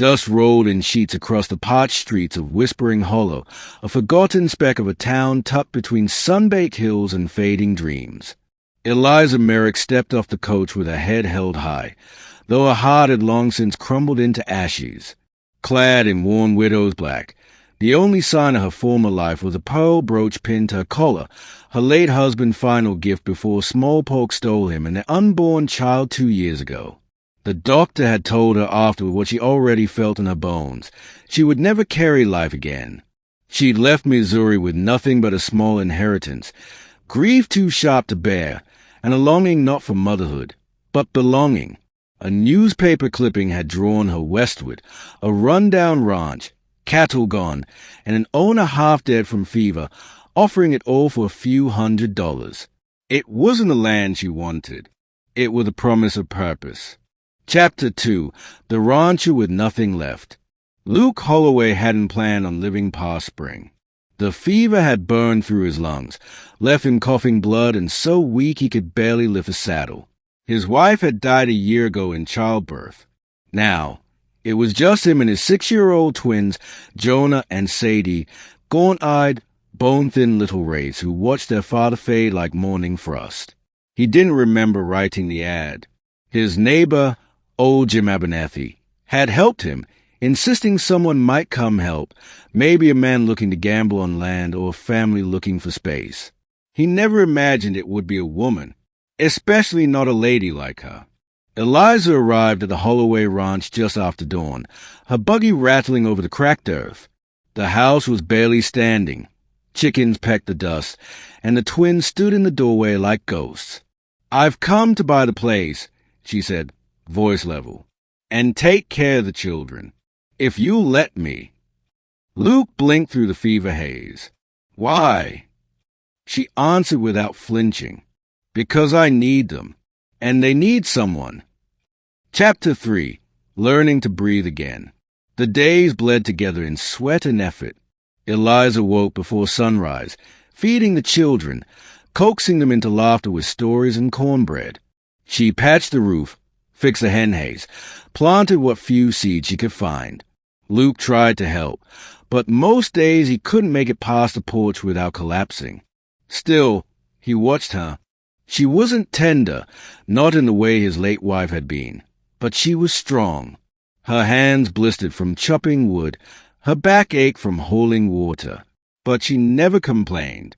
Dust rolled in sheets across the parched streets of Whispering Hollow, a forgotten speck of a town tucked between sun-baked hills and fading dreams. Eliza Merrick stepped off the coach with her head held high, though her heart had long since crumbled into ashes. Clad in worn widow's black, the only sign of her former life was a pearl brooch pinned to her collar, her late husband's final gift before smallpox stole him and an unborn child 2 years ago. The doctor had told her afterward what she already felt in her bones. She would never carry life again. She'd left Missouri with nothing but a small inheritance, grief too sharp to bear, and a longing not for motherhood, but belonging. A newspaper clipping had drawn her westward, a run-down ranch, cattle gone, and an owner half dead from fever, offering it all for a few $100s. It wasn't the land she wanted. It was the promise of purpose. Chapter 2. The Rancher with Nothing Left. Luke Holloway hadn't planned on living past spring. The fever had burned through his lungs, left him coughing blood and so weak he could barely lift a saddle. His wife had died a year ago in childbirth. Now, it was just him and his 6-year-old twins, Jonah and Sadie, gaunt-eyed, bone-thin little wraiths who watched their father fade like morning frost. He didn't remember writing the ad. His neighbor, old Jim Abernathy, had helped him, insisting someone might come help, maybe a man looking to gamble on land or a family looking for space. He never imagined it would be a woman, especially not a lady like her. Eliza arrived at the Holloway Ranch just after dawn, her buggy rattling over the cracked earth. The house was barely standing. Chickens pecked the dust, and the twins stood in the doorway like ghosts. "I've come to buy the place," she said, voice level, "and take care of the children. If you'll let me." Luke blinked through the fever haze. "Why?" She answered without flinching. "Because I need them, and they need someone." Chapter 3. Learning to Breathe Again. The days bled together in sweat and effort. Eliza woke before sunrise, feeding the children, coaxing them into laughter with stories and cornbread. She patched the roof, fixed the hen haze, planted what few seeds she could find. Luke tried to help, but most days he couldn't make it past the porch without collapsing. Still, he watched her. She wasn't tender, not in the way his late wife had been, but she was strong. Her hands blistered from chopping wood, her back ached from hauling water, but she never complained.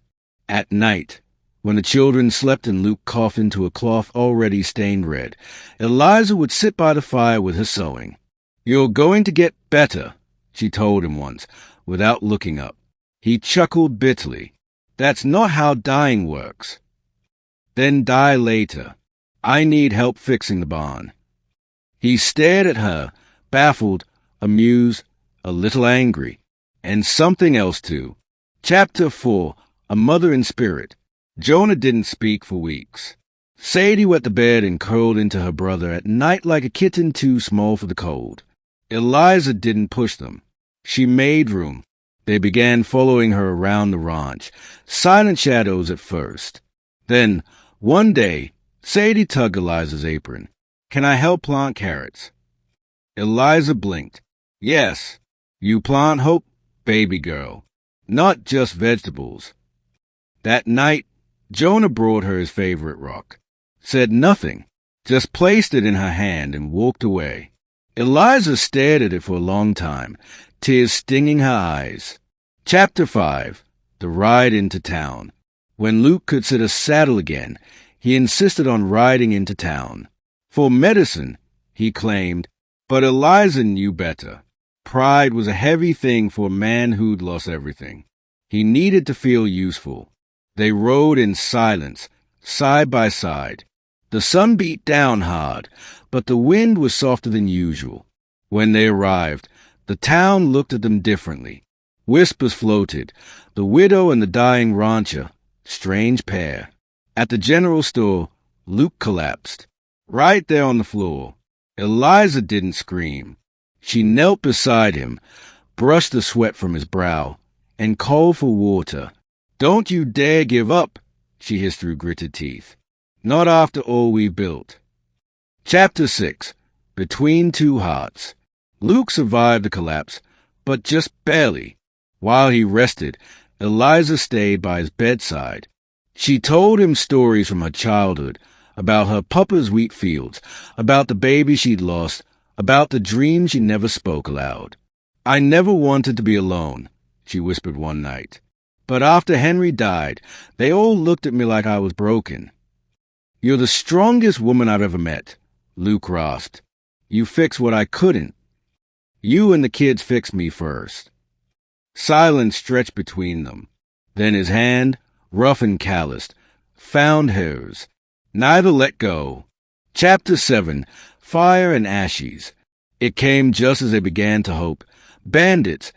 At night, when the children slept and Luke coughed into a cloth already stained red, Eliza would sit by the fire with her sewing. "You're going to get better," she told him once, without looking up. He chuckled bitterly. "That's not how dying works." "Then die later. I need help fixing the barn." He stared at her, baffled, amused, a little angry, and something else too. Chapter 4. A Mother in Spirit. Jonah didn't speak for weeks. Sadie wet the bed and curled into her brother at night like a kitten too small for the cold. Eliza didn't push them. She made room. They began following her around the ranch, silent shadows at first. Then, one day, Sadie tugged Eliza's apron. "Can I help plant carrots?" Eliza blinked. "Yes. You plant hope, baby girl. Not just vegetables." That night, Jonah brought her his favorite rock, said nothing, just placed it in her hand and walked away. Eliza stared at it for a long time, tears stinging her eyes. Chapter 5. The Ride into Town. When Luke could sit a saddle again, he insisted on riding into town. For medicine, he claimed, but Eliza knew better. Pride was a heavy thing for a man who'd lost everything. He needed to feel useful. They rode in silence, side by side. The sun beat down hard, but the wind was softer than usual. When they arrived, the town looked at them differently. Whispers floated. The widow and the dying rancher, strange pair. At the general store, Luke collapsed, right there on the floor. Eliza didn't scream. She knelt beside him, brushed the sweat from his brow, and called for water. "Don't you dare give up," she hissed through gritted teeth. "Not after all we built." Chapter 6. Between Two Hearts. Luke survived the collapse, but just barely. While he rested, Eliza stayed by his bedside. She told him stories from her childhood, about her papa's wheat fields, about the baby she'd lost, about the dreams she never spoke aloud. "I never wanted to be alone," she whispered one night. "But after Henry died, they all looked at me like I was broken." "You're the strongest woman I've ever met," Luke rasped. "You fixed what I couldn't. You and the kids fixed me first." Silence stretched between them. Then his hand, rough and calloused, found hers. Neither let go. Chapter 7, Fire and Ashes. It came just as they began to hope. Bandits,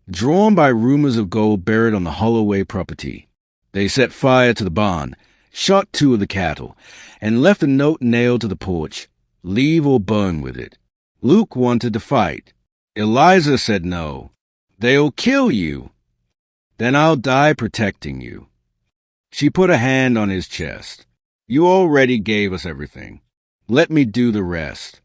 drawn by rumors of gold buried on the Holloway property. They set fire to the barn, shot 2 of the cattle, and left a note nailed to the porch. Leave or burn with it. Luke wanted to fight. Eliza said no. "They'll kill you." "Then I'll die protecting you." She put a hand on his chest. "You already gave us everything. Let me do the rest."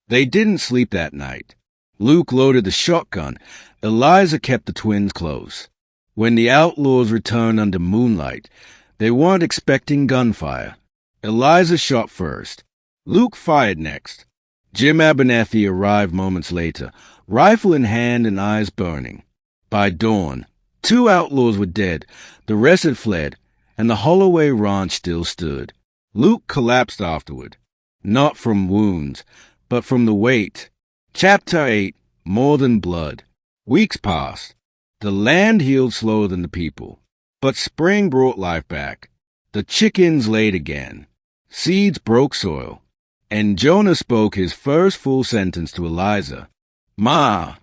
They didn't sleep that night. Luke loaded the shotgun. Eliza kept the twins close. When the outlaws returned under moonlight, they weren't expecting gunfire. Eliza shot first. Luke fired next. Jim Abernathy arrived moments later, rifle in hand and eyes burning. By dawn, 2 outlaws were dead, the rest had fled, and the Holloway ranch still stood. Luke collapsed afterward, not from wounds, but from the weight. Chapter 8, More Than Blood. Weeks passed. The land healed slower than the people, but spring brought life back. The chickens laid again. Seeds broke soil. And Jonah spoke his first full sentence to Eliza. "Ma,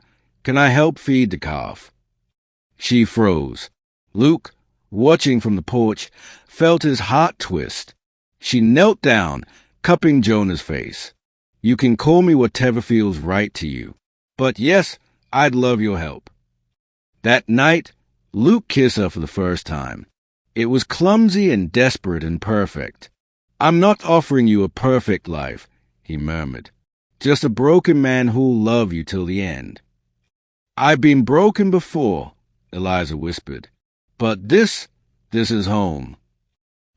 can I help feed the calf?" She froze. Luke, watching from the porch, felt his heart twist. She knelt down, cupping Jonah's face. "You can call me whatever feels right to you. But yes, I'd love your help." That night, Luke kissed her for the first time. It was clumsy and desperate and perfect. "I'm not offering you a perfect life," he murmured. "Just a broken man who'll love you till the end." "I've been broken before," Eliza whispered. "But this is home."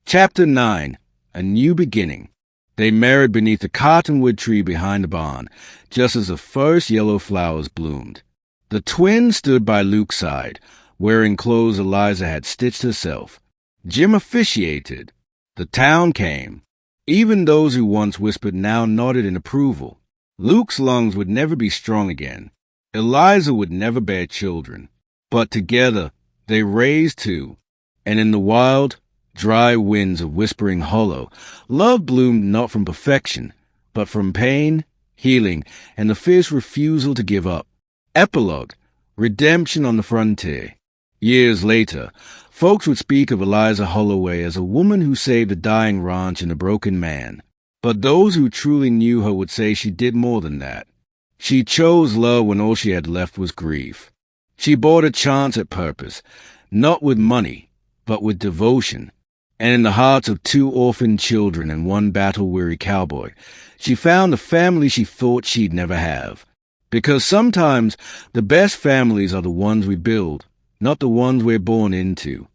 Chapter 9, A New Beginning. They married beneath the cottonwood tree behind the barn, just as the first yellow flowers bloomed. The twins stood by Luke's side, wearing clothes Eliza had stitched herself. Jim officiated. The town came. Even those who once whispered now nodded in approval. Luke's lungs would never be strong again. Eliza would never bear children. But together they raised 2. And in the wild, dry winds of Whispering Hollow, love bloomed not from perfection, but from pain, healing, and the fierce refusal to give up. Epilogue, redemption on the frontier. Years later, folks would speak of Eliza Holloway as a woman who saved a dying ranch and a broken man. But those who truly knew her would say she did more than that. She chose love when all she had left was grief. She bought a chance at purpose, not with money, but with devotion. And in the hearts of 2 orphaned children and 1 battle-weary cowboy, she found a family she thought she'd never have. Because sometimes the best families are the ones we build, not the ones we're born into.